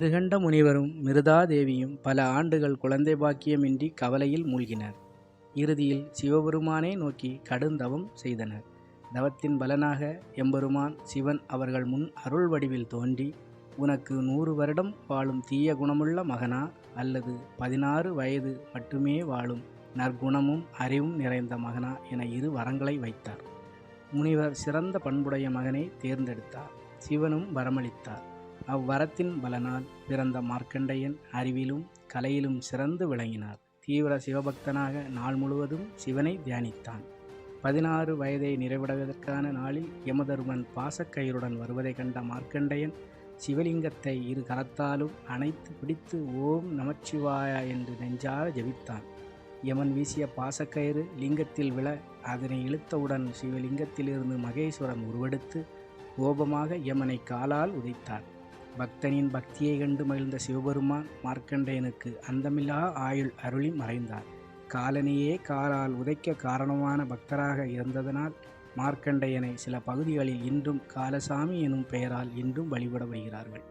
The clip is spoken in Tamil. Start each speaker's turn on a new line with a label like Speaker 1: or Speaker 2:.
Speaker 1: மிருகண்ட முனிவரும் மிருதாதேவியும் பல ஆண்டுகள் குழந்தை பாக்கியமின்றி கவலையில் மூழ்கினர். இறுதியில் சிவபெருமானை நோக்கி கடுந்தவம் செய்தனர். தவத்தின் பலனாக எம்பெருமான் சிவன் அவர்கள் முன் அருள் வடிவில் தோன்றி, உனக்கு 100 வருடம் வாழும் தீய குணமுள்ள மகனா, அல்லது 16 வயது மட்டுமே வாழும் நற்குணமும் அறிவும் நிறைந்த மகனா என 2 வரங்களை வைத்தார். முனிவர் சிறந்த பண்புடைய மகனை தேர்ந்தெடுத்தார். சிவனும் வரமளித்தார். அவ்வரத்தின் பலனால் பிறந்த மார்க்கண்டேயன் அறிவிலும் கலையிலும் சிறந்து விளங்கினார். தீவிர சிவபக்தனாக நாள் முழுவதும் சிவனை தியானித்தான். 16 வயதை நிறைவடைவதற்கான நாளில் யமதர்மன் பாசக்கயிறுடன் வருவதை கண்ட மார்க்கண்டேயன் சிவலிங்கத்தை 2 கரத்தாலும் அணைத்து பிடித்து ஓம் நமச்சிவாய என்று நெஞ்சார ஜெபித்தான். யமன் வீசிய பாசக்கயிறு லிங்கத்தில் விழ அதனை இழுத்தவுடன் சிவலிங்கத்திலிருந்து மகேஸ்வரன் உருவெடுத்து கோபமாக யமனை காலால் உதைத்தார். பக்தனின் பக்தியை கண்டு மகிழ்ந்த சிவபெருமான் மார்க்கண்டேயனுக்கு அந்தமில்லா ஆயுள் அருளி மறைந்தார். காலனையே காலால் உதைக்க காரணமான பக்தராக இருந்ததனால் மார்க்கண்டேயனை சில பகுதிகளில் இன்றும் காலசாமி எனும் பெயரால் இன்றும் வழிபட வருகிறார்கள்.